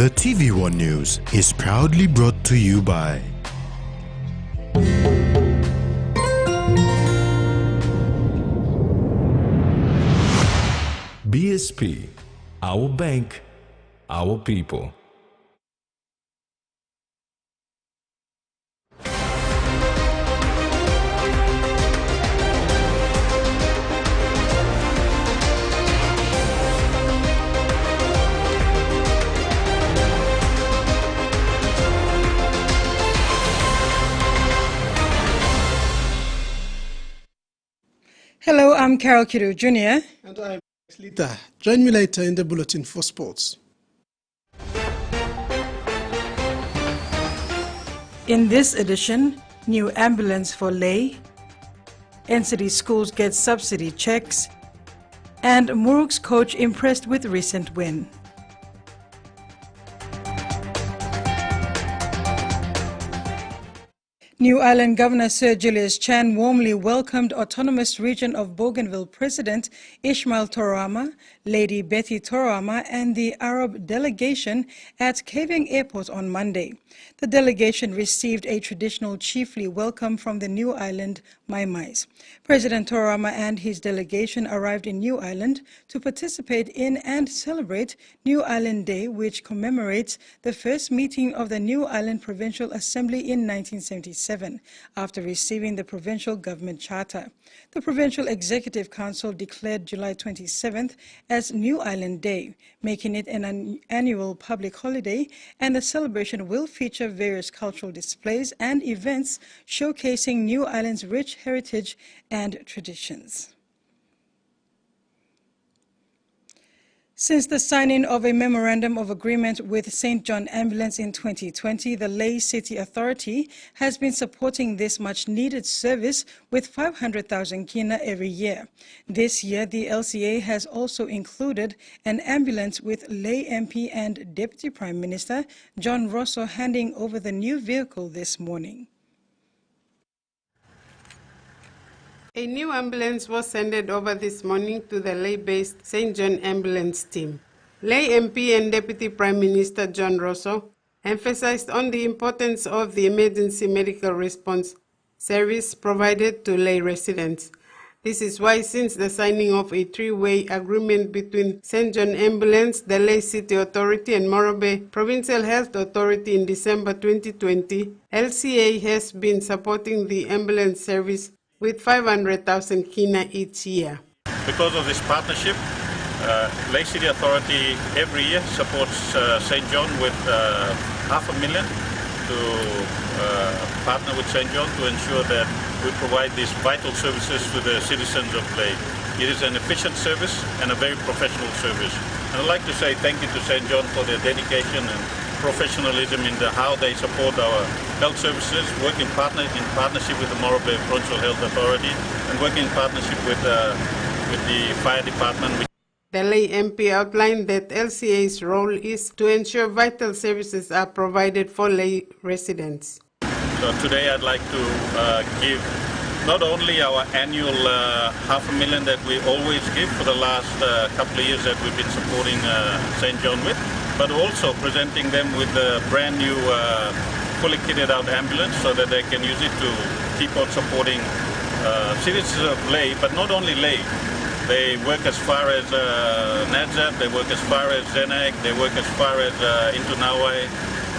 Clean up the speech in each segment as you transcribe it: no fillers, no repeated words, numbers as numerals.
The TVWAN News is proudly brought to you by BSP, our bank, our people. Hello, I'm Carol Kidu Jr. And I'm Lita. Join me later in the Bulletin for Sports. In this edition, new ambulance for Lay, NCD schools get subsidy checks, and Muruk's coach impressed with recent win. New Ireland Governor Sir Julius Chan warmly welcomed Autonomous Region of Bougainville President Ismail Torama, Lady Betty Torama, and the Arab delegation at Kavieng Airport on Monday. The delegation received a traditional chiefly welcome from the New Ireland Maimais. President Torama and his delegation arrived in New Ireland to participate in and celebrate New Ireland Day, which commemorates the first meeting of the New Ireland Provincial Assembly in 1977. After receiving the provincial government charter. The Provincial Executive Council declared July 27th as New Ireland Day, making it an annual public holiday, and the celebration will feature various cultural displays and events showcasing New Ireland's rich heritage and traditions. Since the signing of a memorandum of agreement with St. John Ambulance in 2020, the Lay City Authority has been supporting this much-needed service with 500,000 kina every year. This year, the LCA has also included an ambulance with Lay MP and Deputy Prime Minister John Rosso handing over the new vehicle this morning. A new ambulance was handed over this morning to the Lay-based St. John Ambulance team. Lay MP and Deputy Prime Minister John Rosso emphasized on the importance of the emergency medical response service provided to Lay residents. This is why, since the signing of a three-way agreement between St. John Ambulance, the Lay City Authority, and Morobe Provincial Health Authority in December 2020, LCA has been supporting the ambulance service with 500,000 kina each year. Because of this partnership, Lake City Authority every year supports St. John with $500,000 to partner with St. John to ensure that we provide these vital services to the citizens of Lake. It is an efficient service and a very professional service. And I'd like to say thank you to St. John for their dedication and professionalism in how they support our health services, work in partnership with the Morobe Provincial Health Authority, and work in partnership with the fire department. The Lay MP outlined that LCA's role is to ensure vital services are provided for Lay residents. So today I'd like to give not only our annual $500,000 that we always give for the last couple of years that we've been supporting St. John with, but also presenting them with a brand new fully kitted out ambulance so that they can use it to keep on supporting citizens of Lay, but not only Lay. They work as far as Nadzat, they work as far as Zenag, they work as far as into Nawai,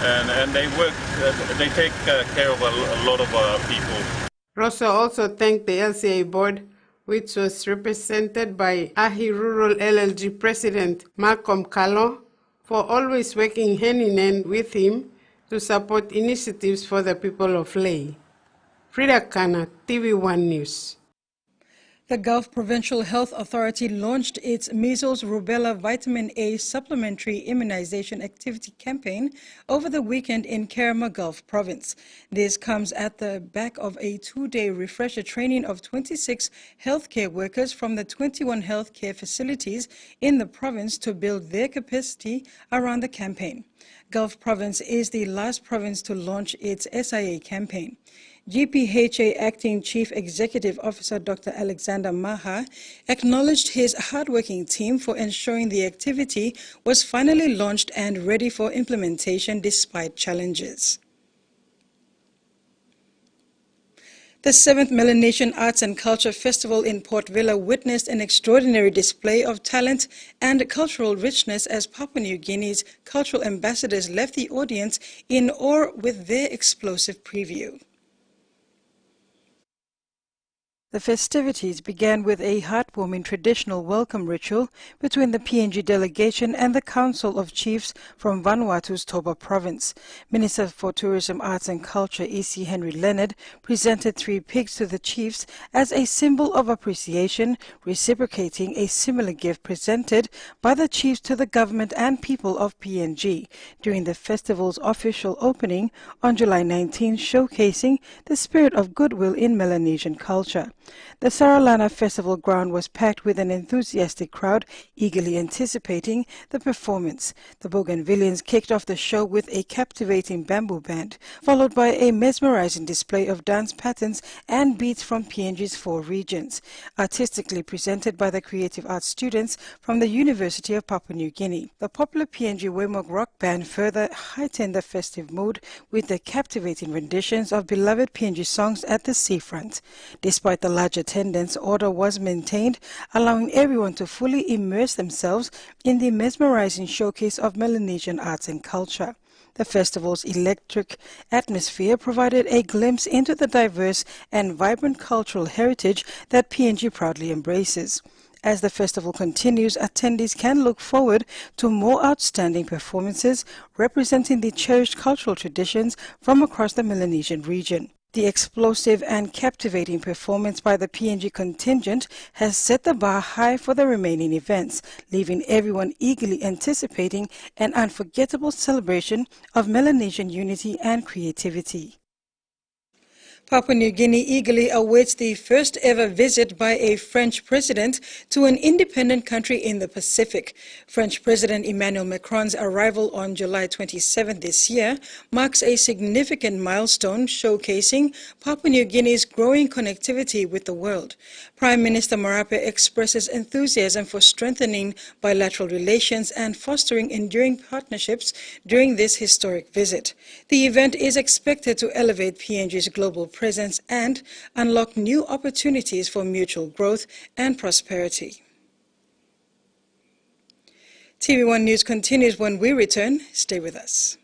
and they take care of a lot of people. Rosso also thanked the LCA board, which was represented by Ahi Rural LLG President Malcolm Kallo, for always working hand in hand with him to support initiatives for the people of Lay. Frida Kana, TV1 News. The Gulf Provincial Health Authority launched its measles rubella vitamin A supplementary immunization activity campaign over the weekend in Kerema Gulf Province. This comes at the back of a two-day refresher training of 26 healthcare workers from the 21 healthcare facilities in the province to build their capacity around the campaign. Gulf Province is the last province to launch its SIA campaign. GPHA Acting Chief Executive Officer Dr. Alexander Maha acknowledged his hardworking team for ensuring the activity was finally launched and ready for implementation despite challenges. The 7th Melanesian Arts and Culture Festival in Port Vila witnessed an extraordinary display of talent and cultural richness as Papua New Guinea's cultural ambassadors left the audience in awe with their explosive preview. The festivities began with a heartwarming traditional welcome ritual between the PNG delegation and the Council of Chiefs from Vanuatu's Toba province. Minister for Tourism, Arts and Culture, E.C. Henry Leonard, presented 3 pigs to the chiefs as a symbol of appreciation, reciprocating a similar gift presented by the chiefs to the government and people of PNG during the festival's official opening on July 19, showcasing the spirit of goodwill in Melanesian culture. The Saralana Festival ground was packed with an enthusiastic crowd eagerly anticipating the performance. The Bougainvilleans kicked off the show with a captivating bamboo band, followed by a mesmerizing display of dance patterns and beats from PNG's 4 regions, artistically presented by the creative arts students from the University of Papua New Guinea. The popular PNG Wemok rock band further heightened the festive mood with the captivating renditions of beloved PNG songs at the seafront. Despite the large attendance, order was maintained, allowing everyone to fully immerse themselves in the mesmerizing showcase of Melanesian arts and culture. The festival's electric atmosphere provided a glimpse into the diverse and vibrant cultural heritage that PNG proudly embraces. As the festival continues, attendees can look forward to more outstanding performances representing the cherished cultural traditions from across the Melanesian region. The explosive and captivating performance by the PNG contingent has set the bar high for the remaining events, leaving everyone eagerly anticipating an unforgettable celebration of Melanesian unity and creativity. Papua New Guinea eagerly awaits the first ever visit by a French president to an independent country in the Pacific. French President Emmanuel Macron's arrival on July 27 this year marks a significant milestone showcasing Papua New Guinea's growing connectivity with the world. Prime Minister Marape expresses enthusiasm for strengthening bilateral relations and fostering enduring partnerships during this historic visit. The event is expected to elevate PNG's global presence and unlock new opportunities for mutual growth and prosperity. TV1 News continues when we return. Stay with us.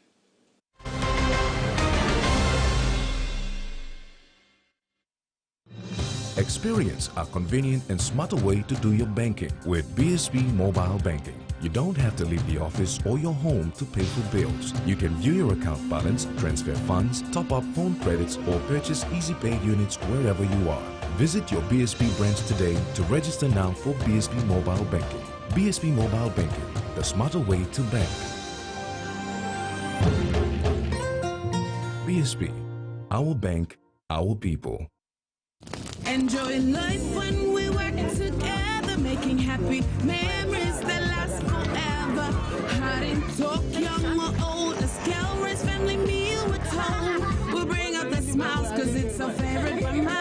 Experience a convenient and smarter way to do your banking with BSB Mobile Banking. You don't have to leave the office or your home to pay for bills. You can view your account balance, transfer funds, top up phone credits, or purchase EasyPay units wherever you are. Visit your BSB branch today to register now for BSB Mobile Banking. BSB Mobile Banking, the smarter way to bank. BSB, our bank, our people. Enjoy life when we work together, making happy memories that last forever. Hot in talk, young or old, a scale race, family meal with home. We'll bring out the smiles, cause it's our favorite of mine.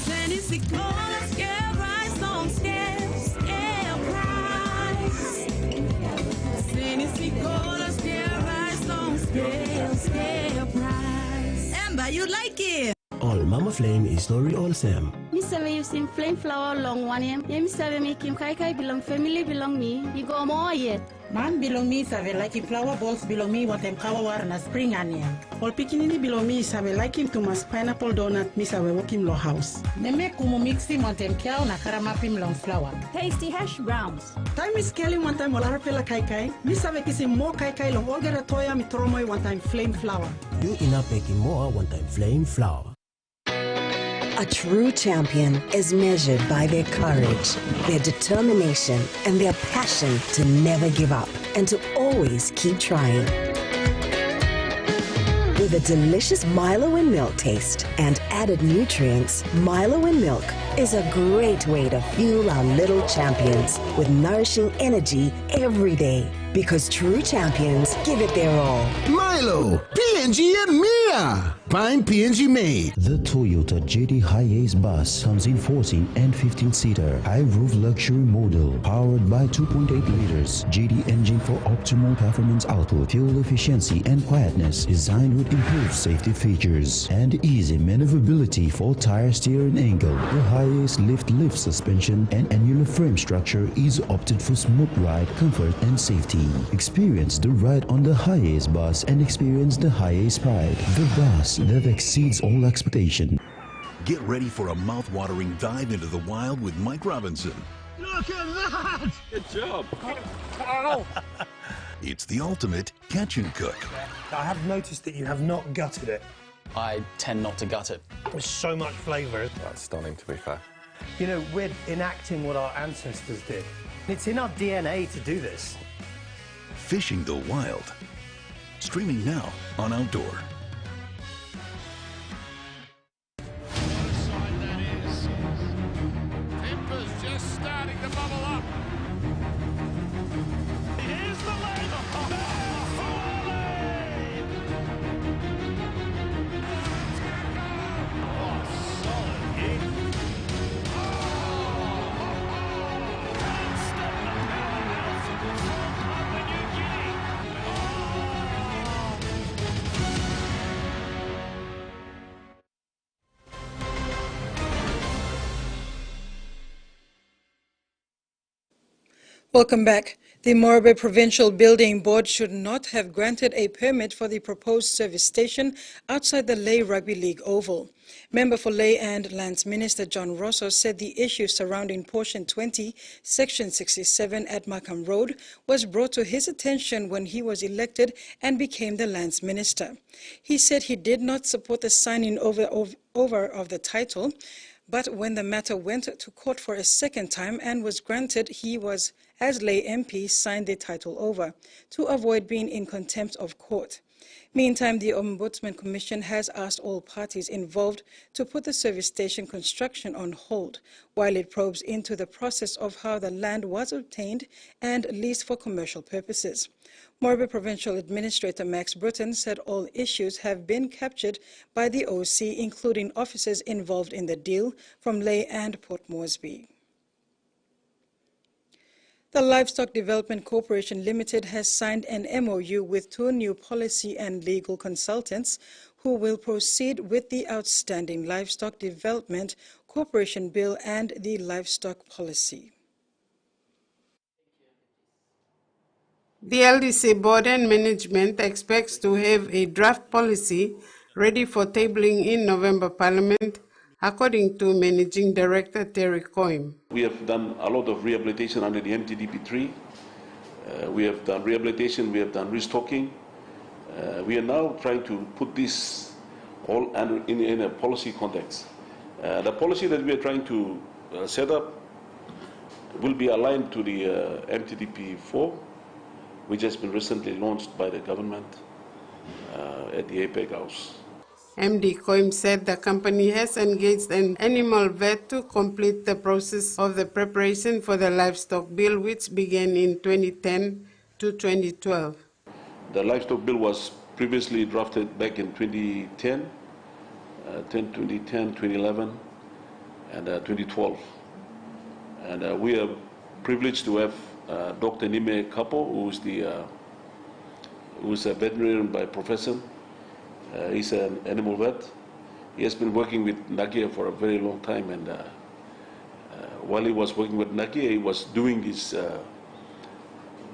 Fantasy cola, scale rice, don't scale price. Fantasy cola, scale rice, don't scale price. Amber, you like it? All Mama Flame is not all Sam. Me say you sing flame flower long one yem. Me say me Kim Kai Kai belong family belong me. You go more yet. Man belong me save like him flower balls belong me what them kawa war na spring onion. All pikinini belong me save like him to mas pineapple donut me save walk him lo house. Me make kumu mix him on them cow na karamapim long flower. Tasty hash browns. Time is scaling one time wala pela kai kai. Me save kissing more kai kai long all get a toya mi tromoy one time flame flower. You enough making more one time flame flower. A true champion is measured by their courage, their determination, and their passion to never give up and to always keep trying. With a delicious Milo and milk taste and added nutrients, Milo and milk is a great way to fuel our little champions with nourishing energy every day. Because true champions give it their all. Milo, PNG and Mia. Find PNG made. The Toyota JD Hiace bus comes in 14 and 15-seater high-roof luxury model powered by 2.8 liters JD engine for optimal performance output, fuel efficiency and quietness, designed with improved safety features and easy maneuverability for tire steering angle. The Hiace lift suspension and annular frame structure is opted for smooth ride, comfort and safety. Experience the ride on the Hiace bus and experience the Hiace pride. The bus that exceeds all expectation. Get ready for a mouth-watering dive into the wild with Mike Robinson. Look at that! Good job. Wow! It's the ultimate catch and cook. I have noticed that you have not gutted it. I tend not to gut it. There's so much flavour. That's stunning, to be fair. You know, we're enacting what our ancestors did. It's in our DNA to do this. Fishing the Wild. Streaming now on Outdoor. Welcome back. The Morobe Provincial Building Board should not have granted a permit for the proposed service station outside the Lay Rugby League Oval. Member for Lay and Lands Minister John Rosso said the issue surrounding Portion 20, Section 67 at Markham Road was brought to his attention when he was elected and became the Lands Minister. He said he did not support the signing over of the title, but when the matter went to court for a second time and was granted, he was, as Lay MP, signed the title over to avoid being in contempt of court. Meantime, the Ombudsman Commission has asked all parties involved to put the service station construction on hold while it probes into the process of how the land was obtained and leased for commercial purposes. Morobe Provincial Administrator Max Bruton said all issues have been captured by the OC, including officers involved in the deal from Lay and Port Moresby. The Livestock Development Corporation Limited has signed an MOU with 2 new policy and legal consultants who will proceed with the outstanding Livestock Development Corporation Bill and the Livestock Policy. The LDC Board and Management expects to have a draft policy ready for tabling in November Parliament, according to Managing Director Terry Coim. We have done a lot of rehabilitation under the MTDP3. We have done rehabilitation, we have done restocking. We are now trying to put this all under in a policy context. The policy that we are trying to set up will be aligned to the MTDP4, which has been recently launched by the government at the APEC House. MD Coim said the company has engaged an animal vet to complete the process of the preparation for the livestock bill, which began in 2010 to 2012. The livestock bill was previously drafted back in 2010, 2011, and 2012. And we are privileged to have Dr. Nime Kapo, who's a veterinarian by profession. He's an animal vet. He has been working with Nakia for a very long time, and while he was working with Nakia, he was doing his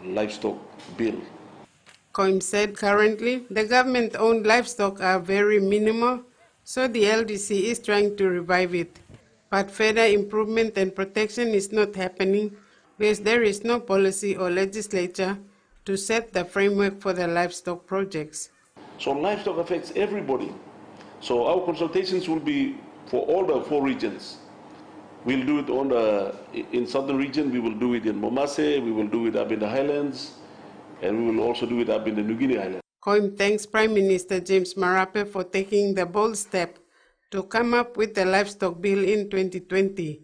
livestock bill. Coim said currently the government-owned livestock are very minimal, so the LDC is trying to revive it. But further improvement and protection is not happening because there is no policy or legislature to set the framework for the livestock projects. So livestock affects everybody. So our consultations will be for all the 4 regions. We'll do it in southern region, we will do it in Momase, we will do it up in the highlands, and we will also do it up in the New Guinea Islands. Coim thanks Prime Minister James Marape for taking the bold step to come up with the livestock bill in 2020.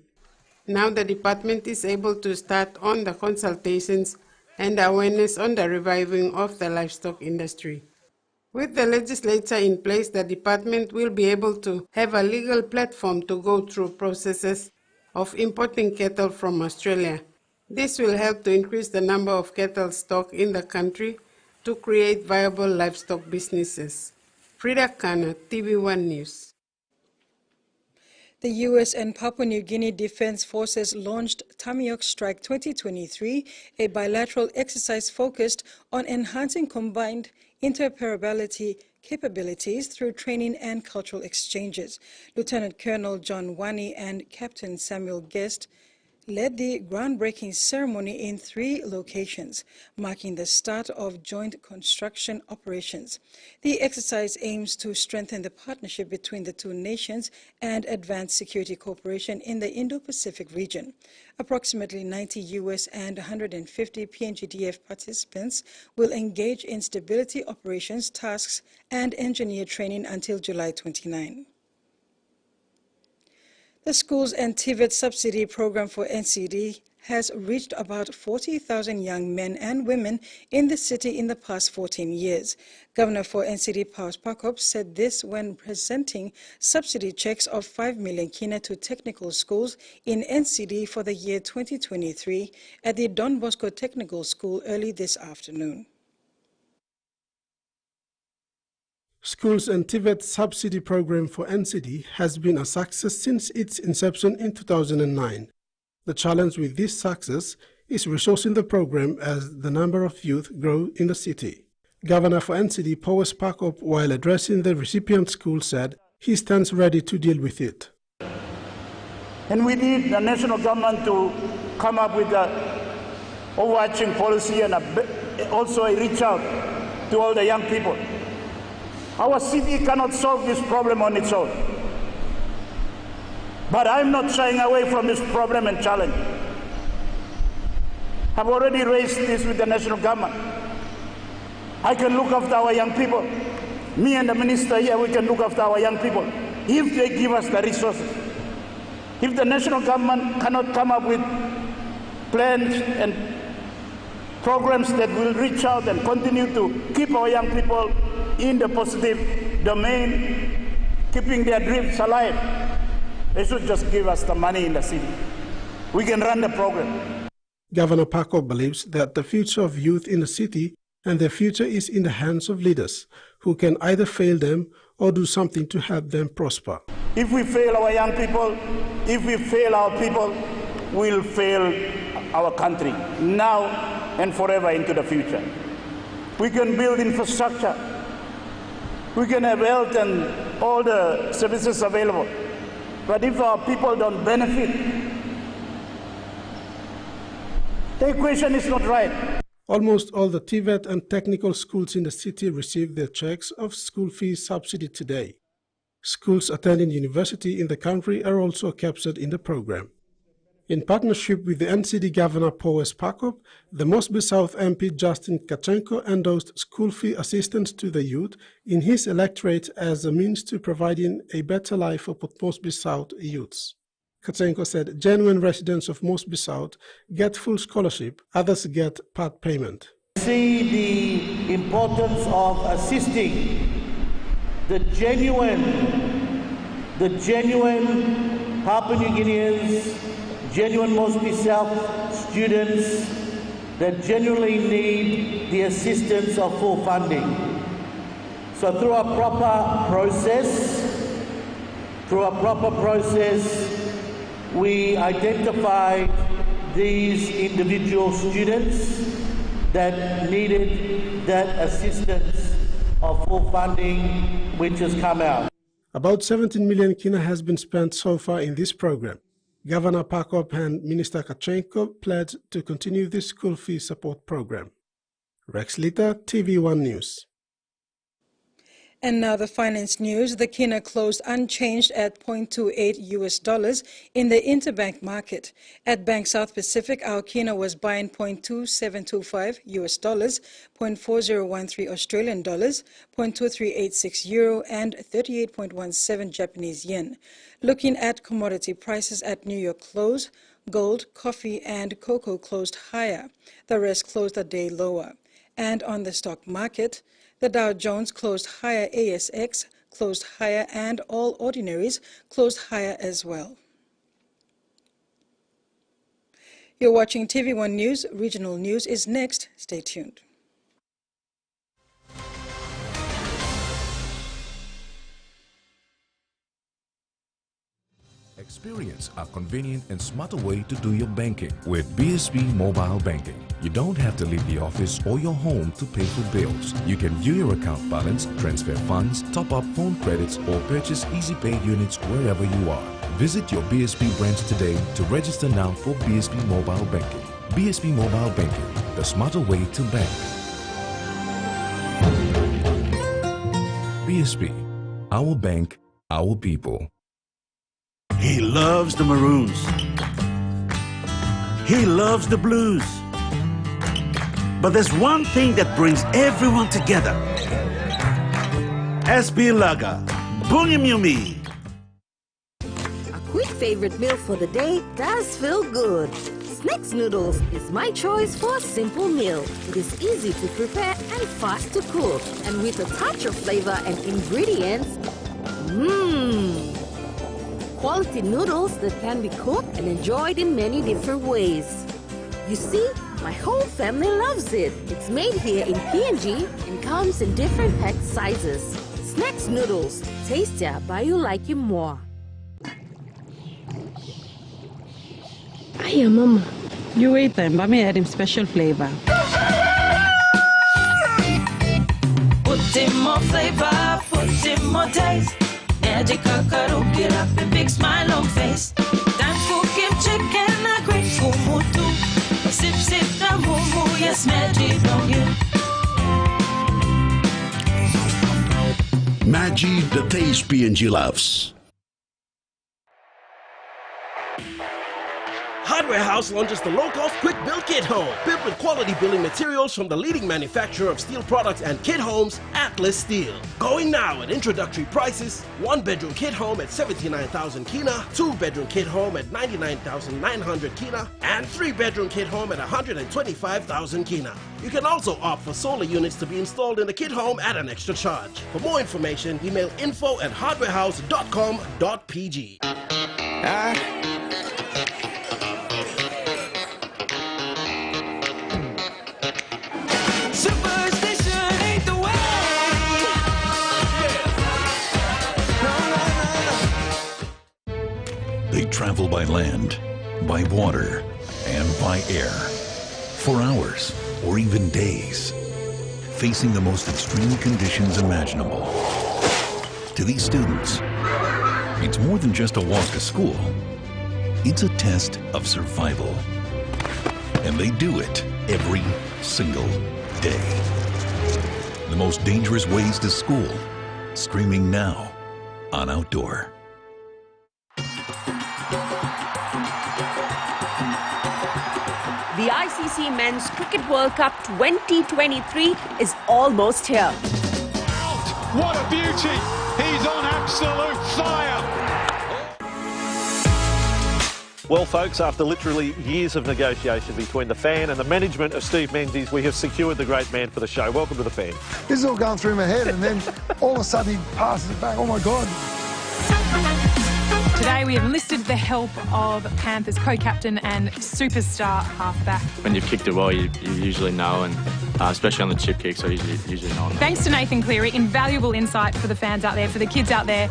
Now the department is able to start on the consultations and awareness on the reviving of the livestock industry. With the legislature in place, the department will be able to have a legal platform to go through processes of importing cattle from Australia. This will help to increase the number of cattle stock in the country to create viable livestock businesses. Frida Kana, TV1 News. The U.S. and Papua New Guinea Defense Forces launched Tamiok Strike 2023, a bilateral exercise focused on enhancing combined interoperability capabilities through training and cultural exchanges. Lieutenant Colonel John Wani and Captain Samuel Guest led the groundbreaking ceremony in 3 locations, marking the start of joint construction operations. The exercise aims to strengthen the partnership between the 2 nations and advance security cooperation in the Indo-Pacific region. Approximately 90 U.S. and 150 PNGDF participants will engage in stability operations, tasks, and engineer training until July 29. The Schools and TVET Subsidy Program for NCD has reached about 40,000 young men and women in the city in the past 14 years. Governor for NCD Paus Pakop said this when presenting subsidy checks of 5 million kina to technical schools in NCD for the year 2023 at the Don Bosco Technical School early this afternoon. Schools and TVET subsidy program for NCD has been a success since its inception in 2009. The challenge with this success is resourcing the program as the number of youth grow in the city. Governor for NCD Paus Pakop, while addressing the recipient school, said he stands ready to deal with it. And we need the national government to come up with a overarching policy and also a reach out to all the young people. Our city cannot solve this problem on its own. But I'm not shying away from this problem and challenge. I've already raised this with the national government. I can look after our young people. Me and the minister here, we can look after our young people if they give us the resources. If the national government cannot come up with plans and programs that will reach out and continue to keep our young people in the positive domain, keeping their dreams alive, they should just give us the money in the city. We can run the program. Governor Pakop believes that the future of youth in the city and their future is in the hands of leaders who can either fail them or do something to help them prosper. If we fail our young people, if we fail our people, we'll fail our country now and forever into the future. We can build infrastructure. We can have health and all the services available. But if our people don't benefit, the equation is not right. Almost all the TVET and technical schools in the city receive their checks of school fees subsidy today. Schools attending university in the country are also captured in the program. In partnership with the NCD Governor Paus Pakop, the Mosby South MP Justin Kachenko endorsed school fee assistance to the youth in his electorate as a means to providing a better life for Mosby South youths. Kachenko said genuine residents of Mosby South get full scholarship, others get part payment. I see the importance of assisting the genuine Papua New Guineans, genuine Mosby South students that genuinely need the assistance of full funding. So through a proper process, we identified these individual students that needed that assistance of full funding, which has come out. About 17 million kina has been spent so far in this program. Governor Pakop and Minister Kachenko pledged to continue this school fee support program. Rex Lita, TV1 News. And now the finance news. The kina closed unchanged at $0.28 US in the interbank market. At Bank South Pacific, our kina was buying $0.2725 US, $0.4013 Australian dollars, $0.2386 euro, and 38.17 Japanese yen. Looking at commodity prices at New York close, gold, coffee, and cocoa closed higher. The rest closed a day lower. And on the stock market, The Dow Jones closed higher, ASX closed higher, and all ordinaries closed higher as well. You're watching TV1 News. Regional news is next. Stay tuned. Experience a convenient and smarter way to do your banking with BSB Mobile Banking. You don't have to leave the office or your home to pay for bills. You can view your account balance, transfer funds, top up phone credits, or purchase Easy Pay units wherever you are. Visit your BSB branch today to register now for BSB Mobile Banking. BSB Mobile Banking, the smarter way to bank. BSB, our bank, our people. He loves the Maroons. He loves the Blues. But there's one thing that brings everyone together. SB Lager, Bungim Yumi. A quick favorite meal for the day does feel good. Snacks noodles is my choice for a simple meal. It is easy to prepare and fast to cook. And with a touch of flavor and ingredients, quality noodles that can be cooked and enjoyed in many different ways. You see, my whole family loves it. It's made here in PNG and comes in different pack sizes. Snacks noodles, tastier by you like it more. Hiya, Mama. You wait then, but me add him special flavor. Put in more flavor, put in more taste. Magic kakaru, get up and big smile on face. Time for Kim chicken, a great kumutu. Sip, sip, the moo, yes, magic on you. Maggi, the taste PNG loves. Hardware House launches the low-cost quick build kit home, built with quality building materials from the leading manufacturer of steel products and kit homes, Atlas Steel. Going now at introductory prices: 1-bedroom kit home at 79,000 kina, 2-bedroom kit home at 99,900 kina, and 3-bedroom kit home at 125,000 kina. You can also opt for solar units to be installed in the kit home at an extra charge. For more information, email info@hardwarehouse.com.pg. They travel by land, by water, and by air for hours or even days, facing the most extreme conditions imaginable. To these students, it's more than just a walk to school. It's a test of survival. And they do it every single day. The most dangerous ways to school, streaming now on Outdoor. The ICC Men's Cricket World Cup 2023 is almost here. What a beauty! He's on absolute fire! Well, folks, after literally years of negotiation between the fan and the management of Steve Menzies, we have secured the great man for the show. Welcome to the Fan. This is all going through my head, and then all of a sudden he passes it back. Oh, my God. Today we have enlisted the help of Panthers co-captain and superstar halfback. When you've kicked it well, you usually know, and especially on the chip kicks, I usually know. Thanks to Nathan Cleary, invaluable insight for the fans out there, for the kids out there.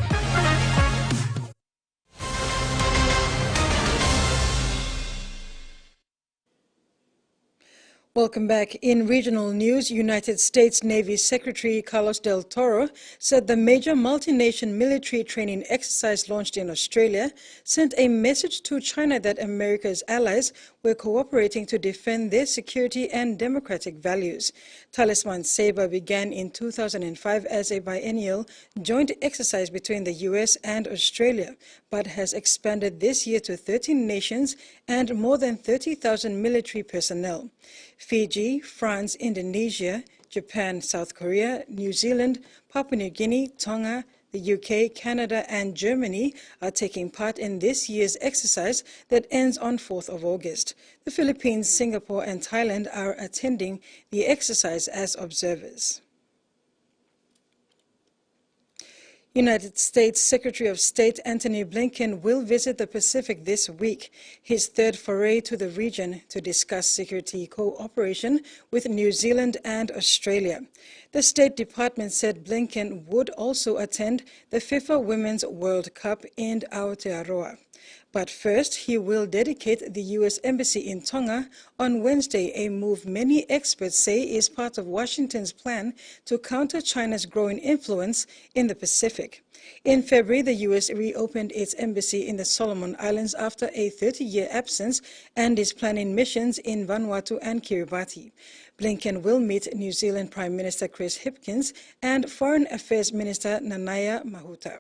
Welcome back. In regional news, United States Navy Secretary Carlos Del Toro said the major multi-nation military training exercise launched in Australia sent a message to China that America's allies were cooperating to defend their security and democratic values. Talisman Sabre began in 2005 as a biennial joint exercise between the U.S. and Australia, but has expanded this year to 13 nations and more than 30,000 military personnel. Fiji, France, Indonesia, Japan, South Korea, New Zealand, Papua New Guinea, Tonga, the UK, Canada and Germany are taking part in this year's exercise that ends on 4th of August. The Philippines, Singapore and Thailand are attending the exercise as observers. United States Secretary of State Antony Blinken will visit the Pacific this week, his third foray to the region to discuss security cooperation with New Zealand and Australia. The State Department said Blinken would also attend the FIFA Women's World Cup in Aotearoa. But first, he will dedicate the U.S. Embassy in Tonga on Wednesday, a move many experts say is part of Washington's plan to counter China's growing influence in the Pacific. In February, the U.S. reopened its embassy in the Solomon Islands after a 30-year absence and is planning missions in Vanuatu and Kiribati. Blinken will meet New Zealand Prime Minister Chris Hipkins and Foreign Affairs Minister Nanaia Mahuta.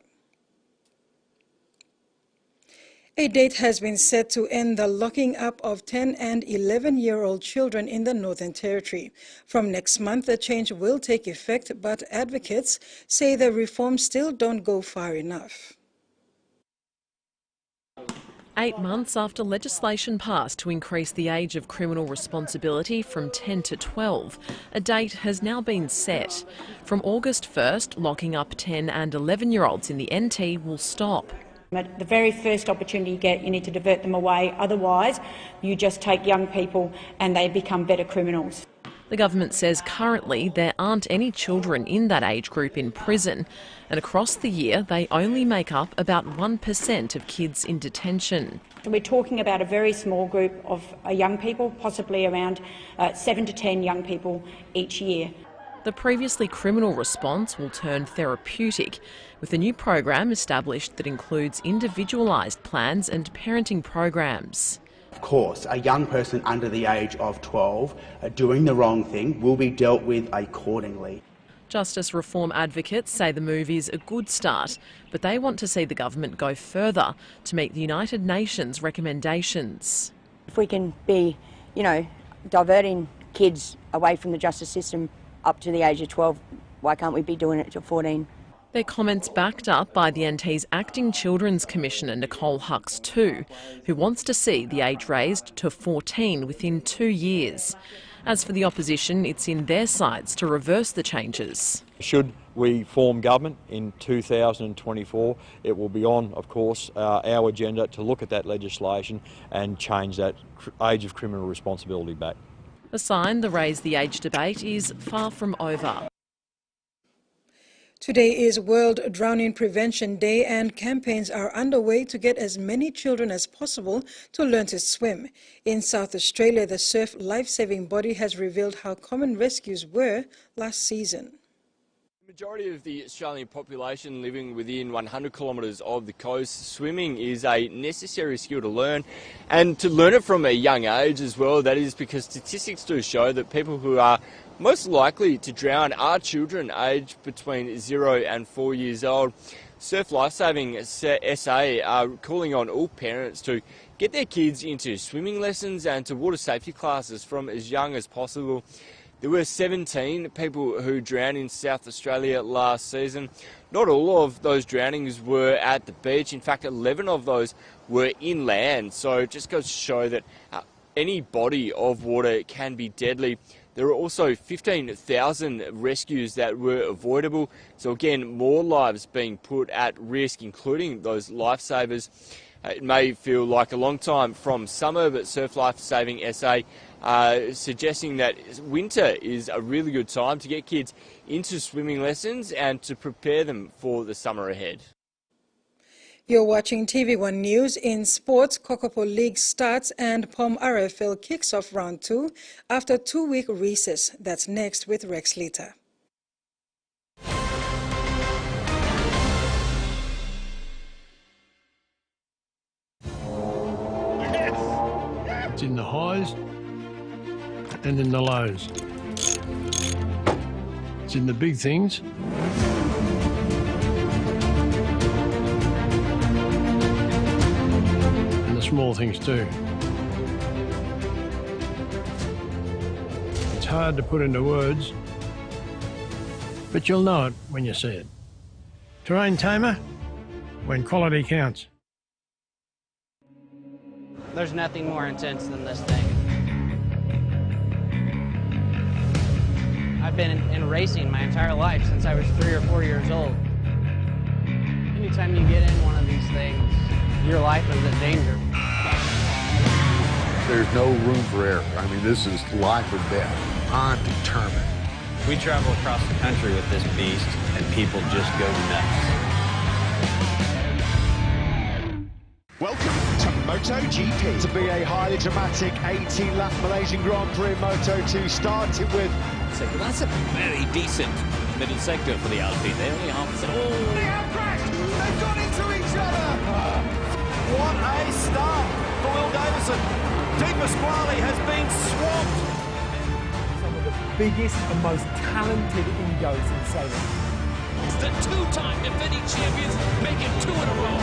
A date has been set to end the locking up of 10 and 11-year-old children in the Northern Territory. From next month, the change will take effect, but advocates say the reforms still don't go far enough. 8 months after legislation passed to increase the age of criminal responsibility from 10 to 12, a date has now been set. From August 1st, locking up 10 and 11-year-olds in the NT will stop. At the very first opportunity you get, you need to divert them away. Otherwise, you just take young people and they become better criminals. The government says currently there aren't any children in that age group in prison, and across the year they only make up about 1% of kids in detention. So we're talking about a very small group of young people, possibly around 7 to 10 young people each year. The previously criminal response will turn therapeutic, with a new program established that includes individualised plans and parenting programs. Of course, a young person under the age of 12 doing the wrong thing will be dealt with accordingly. Justice reform advocates say the move is a good start, but they want to see the government go further to meet the United Nations recommendations. If we can be, diverting kids away from the justice system up to the age of 12, why can't we be doing it till 14? Their comments backed up by the NT's Acting Children's Commissioner Nicole Hucks too, who wants to see the age raised to 14 within 2 years. As for the opposition, it's in their sights to reverse the changes. Should we form government in 2024, it will be on, of course, our agenda to look at that legislation and change that age of criminal responsibility back. A sign the Raise the Age debate is far from over. Today is World Drowning Prevention Day, and campaigns are underway to get as many children as possible to learn to swim. In South Australia, the surf life-saving body has revealed how common rescues were last season. The majority of the Australian population living within 100 kilometres of the coast, swimming is a necessary skill to learn, and to learn it from a young age as well. That is because statistics do show that people who are most likely to drown are children aged between 0 and 4 years old. Surf Lifesaving SA are calling on all parents to get their kids into swimming lessons and to water safety classes from as young as possible. There were 17 people who drowned in South Australia last season. Not all of those drownings were at the beach. In fact, 11 of those were inland. So it just goes to show that any body of water can be deadly. There were also 15,000 rescues that were avoidable. So again, more lives being put at risk, including those lifesavers. It may feel like a long time from summer, but Surf Lifesaving SA suggesting that winter is a really good time to get kids into swimming lessons and to prepare them for the summer ahead. You're watching TV1 News. In sports, Kokopo League starts and POM RFL kicks off round 2 after a 2-week recess. That's next with Rex Lita. It's in the highs and in the lows. It's in the big things and the small things too. It's hard to put into words, but you'll know it when you see it. Terrain tamer, when quality counts. There's nothing more intense than this thing. I've been in racing my entire life since I was 3 or 4 years old. Anytime you get in one of these things, your life is in danger. There's no room for error. I mean, this is life or death. I'm determined. We travel across the country with this beast, and people just go nuts. Welcome to MotoGP. To be a highly dramatic 18-lap Malaysian Grand Prix Moto2 started with. So that's a very decent middle sector for the Alpine. They only half a second. Oh, they have crashed! They've gone into each other! What a start for Will Davison. Di Pasquale has been swamped. Some of the biggest and most talented egos in sailing. The two-time defending champions make it 2 in a row.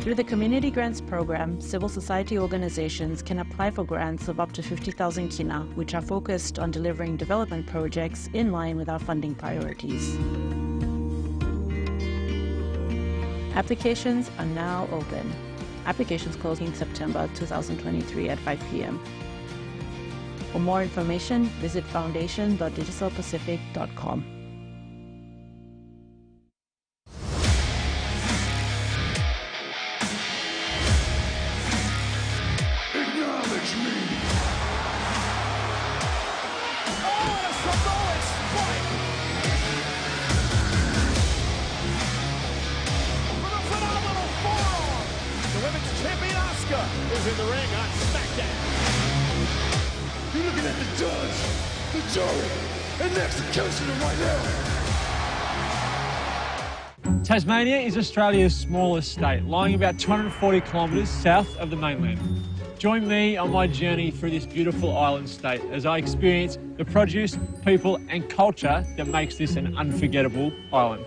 Through the Community Grants Program, civil society organizations can apply for grants of up to 50,000 kina, which are focused on delivering development projects in line with our funding priorities. Applications are now open. Applications close in September 2023 at 5 p.m. For more information, visit foundation.digitalpacific.com. Is in the ring on SmackDown. You're looking at the judge, the jury, and the executioner right now. Tasmania is Australia's smallest state, lying about 240 kilometres south of the mainland. Join me on my journey through this beautiful island state as I experience the produce, people and culture that makes this an unforgettable island.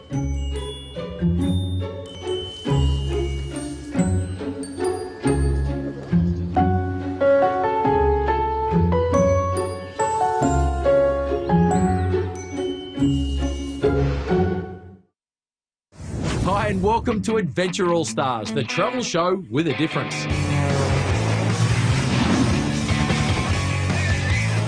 Hi and welcome to Adventure All Stars, the travel show with a difference.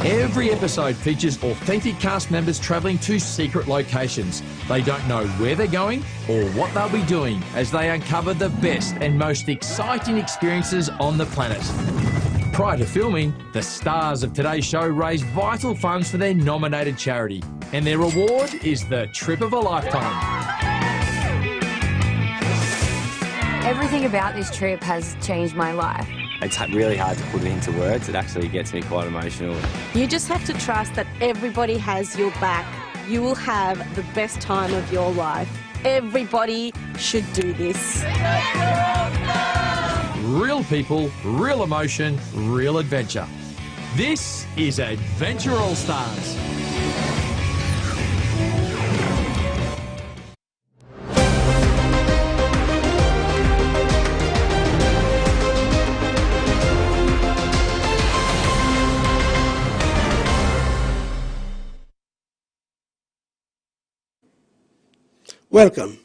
Every episode features authentic cast members travelling to secret locations. They don't know where they're going or what they'll be doing as they uncover the best and most exciting experiences on the planet. Prior to filming, the stars of today's show raise vital funds for their nominated charity, and their reward is the trip of a lifetime. Everything about this trip has changed my life. It's really hard to put it into words. It actually gets me quite emotional. You just have to trust that everybody has your back. You will have the best time of your life. Everybody should do this. Real people, real emotion, real adventure. This is Adventure All Stars. Welcome.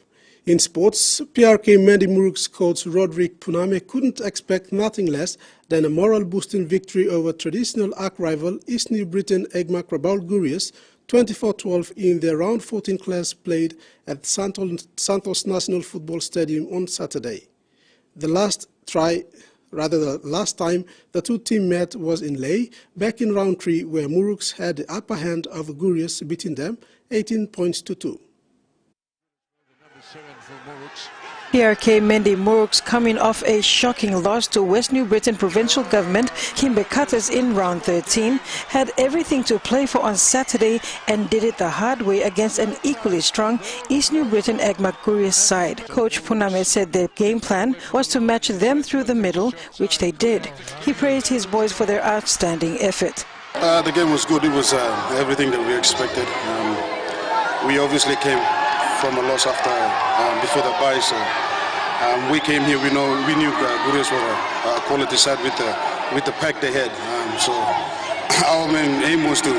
In sports, PRK Mandy Murug's coach Roderick Puname couldn't expect nothing less than a morale-boosting victory over traditional arch rival East New Britain Egma Krabal Gurius 24-12 in their round 14 clash played at Santos National Football Stadium on Saturday. The last time the two teams met was in Leh, back in round 3, where Murugs had the upper hand over Gurius, beating them 18 points to 2. PRK Mandy Murug's coming off a shocking loss to West New Britain Provincial Government Kimbe Cutters in round 13, had everything to play for on Saturday and did it the hard way against an equally strong East New Britain Egma Gurius side. Coach Puname said their game plan was to match them through the middle, which they did. He praised his boys for their outstanding effort. The game was good. It was everything that we expected. We obviously came from a loss after before the bye, so we came here. We knew Gurius were a quality side with the pack they had. So our main aim was to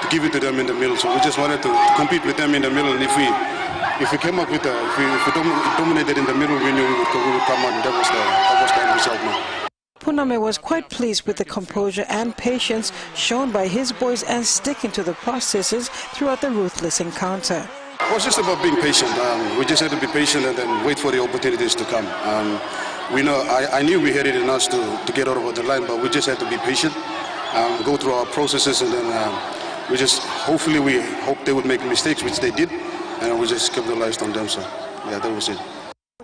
give it to them in the middle. So we just wanted to compete with them in the middle. And if we came up with if we dominated in the middle, we knew we would come out, and that was the end result. Puname was quite pleased with the composure and patience shown by his boys and sticking to the processes throughout the ruthless encounter. It was just about being patient. We just had to be patient and then wait for the opportunities to come. We know, I knew we had it in us to get over the line, but we just had to be patient, go through our processes, and then we hope they would make mistakes, which they did, and we just capitalized on them. So, yeah, that was it.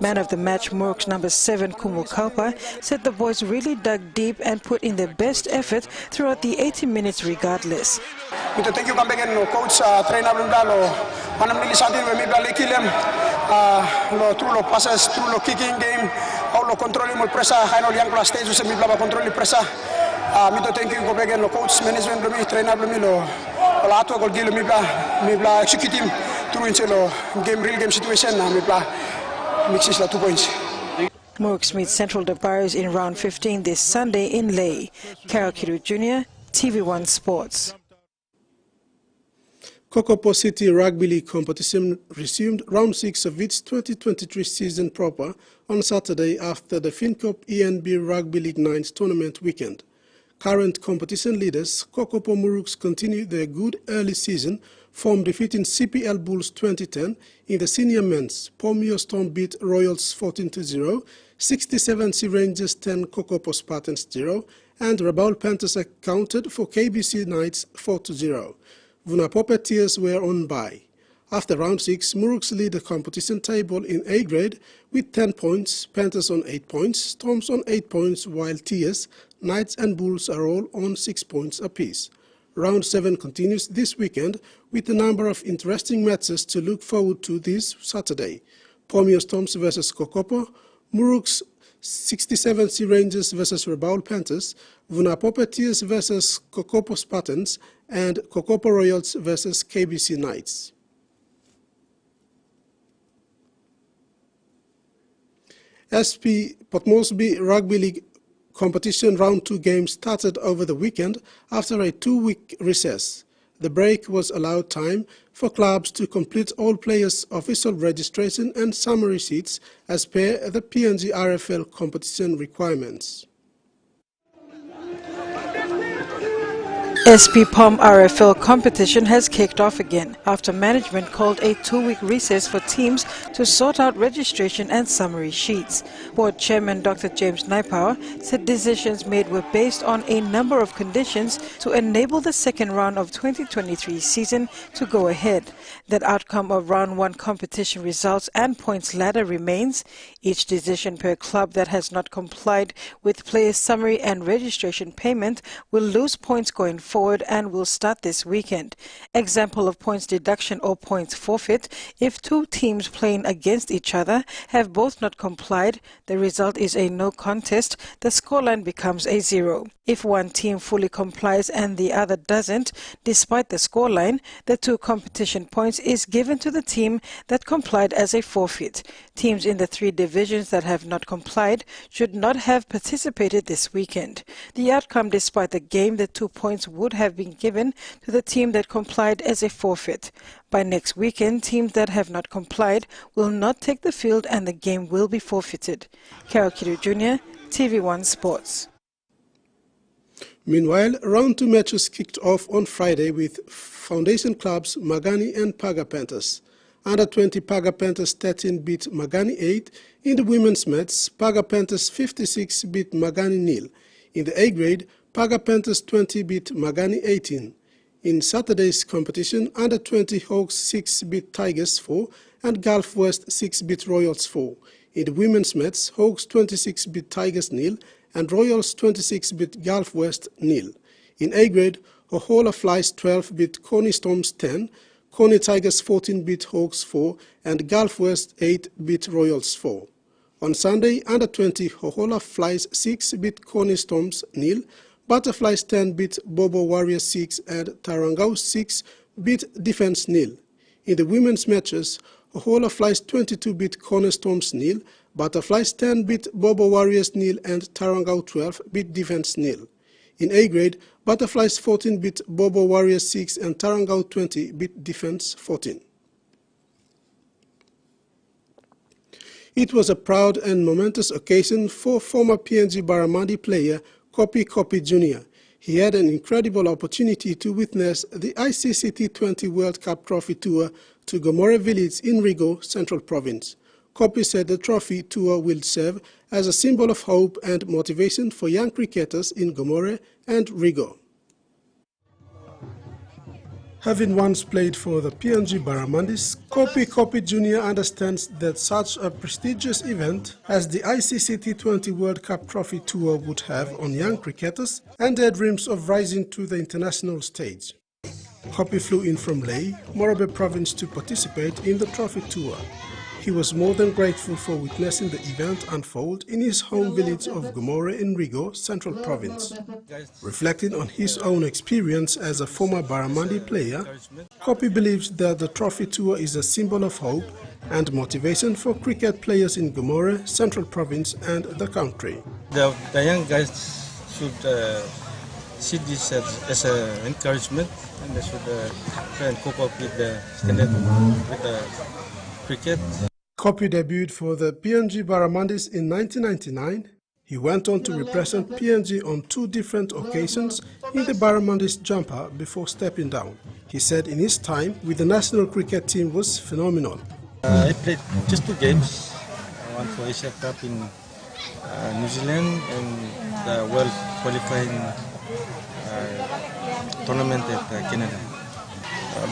Man of the match, Muruk's number 7, Kumu Kaupa, said the boys really dug deep and put in their best effort throughout the 80 minutes regardless. Thank you coach, trainer lo panam nili satin we mibla lekilem lo through lo passes through lo kicking game how lo controlling mo pressa haino yang plus stage se mibla ba controlling pressa mito thank you go begen lo coach management lo mi trainer lo mi lo ato gol gilo mibla executing through into lo real game situation na mibla mixes la 2 points. Muruk's meet Central Dabaris in round 15 this Sunday in Leh. Carol Kiru Jr., TVWAN Sports. Kokopo City Rugby League competition resumed round 6 of its 2023 season proper on Saturday after the FinCorp ENB Rugby League 9's tournament weekend. Current competition leaders, Kokopo Muruks, continue their good early season from defeating CPL Bulls 2010 in the senior men's. Pomio Storm beat Royals 14-0, 67C Rangers 10, Kokopo Spartans 0, and Rabaul Panthers accounted for KBC Knights 4-0. Vunapope Tears were on bye. After round 6, Muruks lead the competition table in A grade with 10 points, Panthers on 8 points, Storms on 8 points, while Tears, Knights and Bulls are all on 6 points apiece. Round 7 continues this weekend with a number of interesting matches to look forward to this Saturday. Pomio Storms versus Kokopo, Muruks 67C Rangers versus Rabaul Panthers, Vunapope Tears versus Kokopo Spartans, and Kokopo Royals versus KBC Knights. SP Port Moresby Rugby League competition round 2 games started over the weekend after a 2-week recess. The break was allowed time for clubs to complete all players' official registration and summary sheets as per the PNG RFL competition requirements. SP POM RFL competition has kicked off again after management called a 2-week recess for teams to sort out registration and summary sheets. Board Chairman Dr. James Naipower said decisions made were based on a number of conditions to enable the second round of 2023 season to go ahead. That outcome of round 1 competition results and points ladder remains. Each decision per club that has not complied with player summary and registration payment will lose points going forward and will start this weekend. Example of points deduction or points forfeit: if 2 teams playing against each other have both not complied, the result is a no contest, the scoreline becomes a 0. If one team fully complies and the other doesn't, despite the scoreline, the 2 competition points is given to the team that complied as a forfeit. Teams in the 3 divisions that have not complied should not have participated this weekend. The outcome, despite the game, the 2 points would have been given to the team that complied as a forfeit. By next weekend, teams that have not complied will not take the field and the game will be forfeited. Carol Kiru Jr., TV1 Sports. Meanwhile, round 2 matches kicked off on Friday with foundation clubs Magani and Paga Panthers. Under 20 Paga Panthers 13 beat Magani 8. In the women's match, Paga Panthers 56 beat Magani 0. In the A grade, Paga Panthers 20 beat Magani 18. In Saturday's competition, under 20 Hawks 6 beat Tigers 4 and Gulf West 6 beat Royals 4. In the women's match, Hawks 26 beat Tigers 0 and Royals 26 beat Gulf West 0. In A grade, Hohola Flies 12 beat Coney Storms 10, Coney Tigers 14 beat Hawks 4, and Gulf West 8 beat Royals 4. On Sunday, under 20 Hohola Flies 6 beat Coney Storms 0, Butterflies 10 beat Bobo Warriors 6, and Tarangau 6 beat Defense 0. In the women's matches, Hohola Flies 22 beat Coney Storms 0, Butterflies 10 beat Bobo Warriors 0, and Tarangau 12 beat Defense 0. In A grade, Butterflies 14 beat Bobo Warriors 6 and Tarangau 20 beat Defense 14. It was a proud and momentous occasion for former PNG Barramundi player Kopi Jr. He had an incredible opportunity to witness the ICC T20 World Cup Trophy Tour to Gomore Village in Rigo, Central Province. Kopi said the trophy tour will serve as a symbol of hope and motivation for young cricketers in Gomore and Rigo. Having once played for the PNG Barramundis, Kopi Jr. understands that such a prestigious event as the ICC T20 World Cup Trophy Tour would have on young cricketers and their dreams of rising to the international stage. Kopi flew in from Lae, Morobe Province to participate in the trophy tour. He was more than grateful for witnessing the event unfold in his home village of Gomore in Rigo, Central Province. Reflecting on his own experience as a former Barramundi player, Kopi believes that the trophy tour is a symbol of hope and motivation for cricket players in Gomore, Central Province and the country. The young guys should see this as an encouragement, and they should try and cope up with the standard with the cricket. Kopi debuted for the PNG Barramundis in 1999. He went on to represent PNG on 2 different occasions in the Barramundis jumper before stepping down. He said in his time with the national cricket team was phenomenal. I played just 2 games, one for Asia Cup in New Zealand and the World Qualifying tournament at Canada.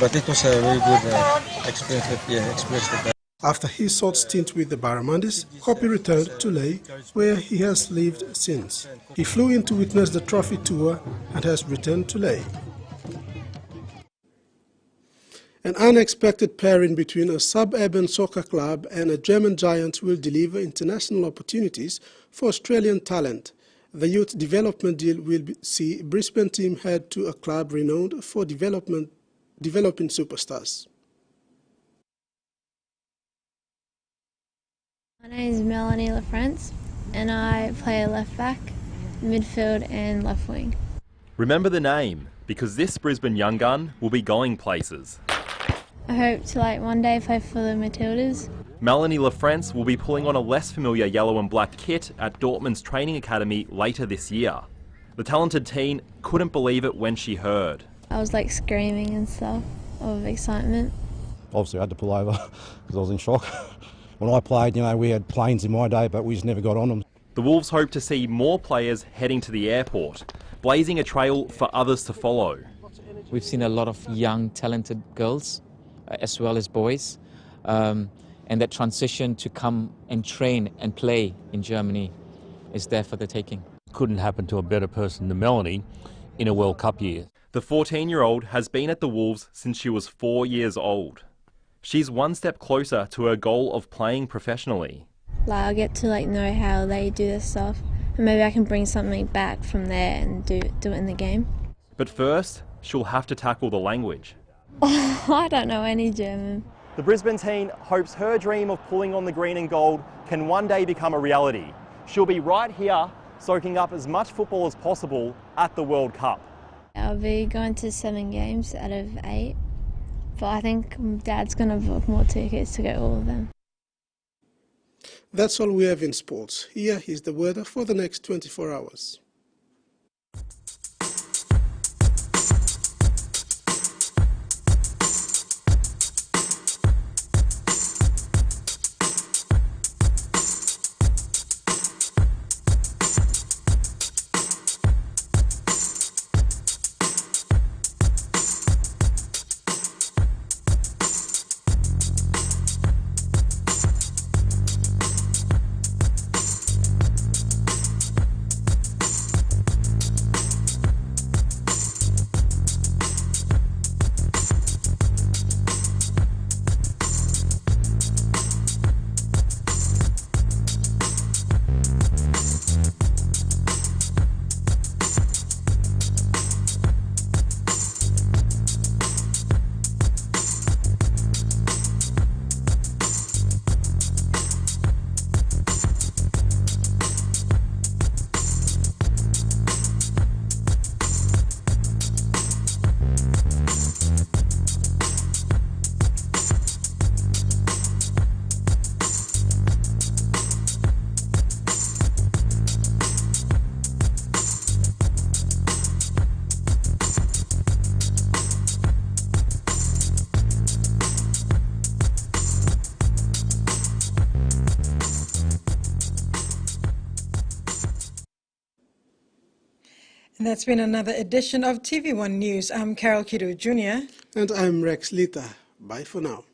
But it was a very good experience. After his short stint with the Barramundis, Kopi returned to Lae, where he has lived since. He flew in to witness the trophy tour and has returned to Lae. An unexpected pairing between a suburban soccer club and a German giant will deliver international opportunities for Australian talent. The youth development deal will see Brisbane team head to a club renowned for developing superstars. My name is Melanie LaFrance and I play left back, midfield and left wing. Remember the name, because this Brisbane young gun will be going places. I hope to one day play for the Matildas. Melanie LaFrance will be pulling on a less familiar yellow and black kit at Dortmund's training academy later this year. The talented teen couldn't believe it when she heard. I was screaming and stuff of excitement. Obviously I had to pull over because I was in shock. When I played, we had planes in my day, but we just never got on them. The Wolves hope to see more players heading to the airport, blazing a trail for others to follow. We've seen a lot of young, talented girls, as well as boys, and that transition to come and train and play in Germany is there for the taking. Couldn't happen to a better person than Melanie in a World Cup year. The 14-year-old has been at the Wolves since she was 4 years old. She's one step closer to her goal of playing professionally. I'll get to know how they do this stuff, and maybe I can bring something back from there and do it in the game. But first, she'll have to tackle the language. Oh, I don't know any German. The Brisbane teen hopes her dream of pulling on the green and gold can one day become a reality. She'll be right here, soaking up as much football as possible at the World Cup. I'll be going to 7 games out of 8. But I think Dad's going to book more tickets to go all of them. That's all we have in sports. Here is the weather for the next 24 hours. And that's been another edition of TV1 News. I'm Carol Kido Jr. And I'm Rex Lita. Bye for now.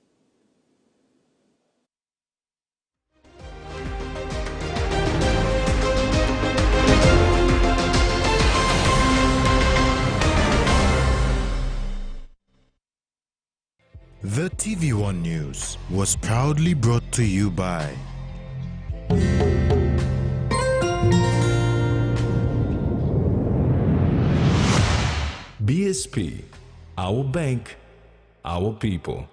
The TV1 News was proudly brought to you by BSP, our bank, our people.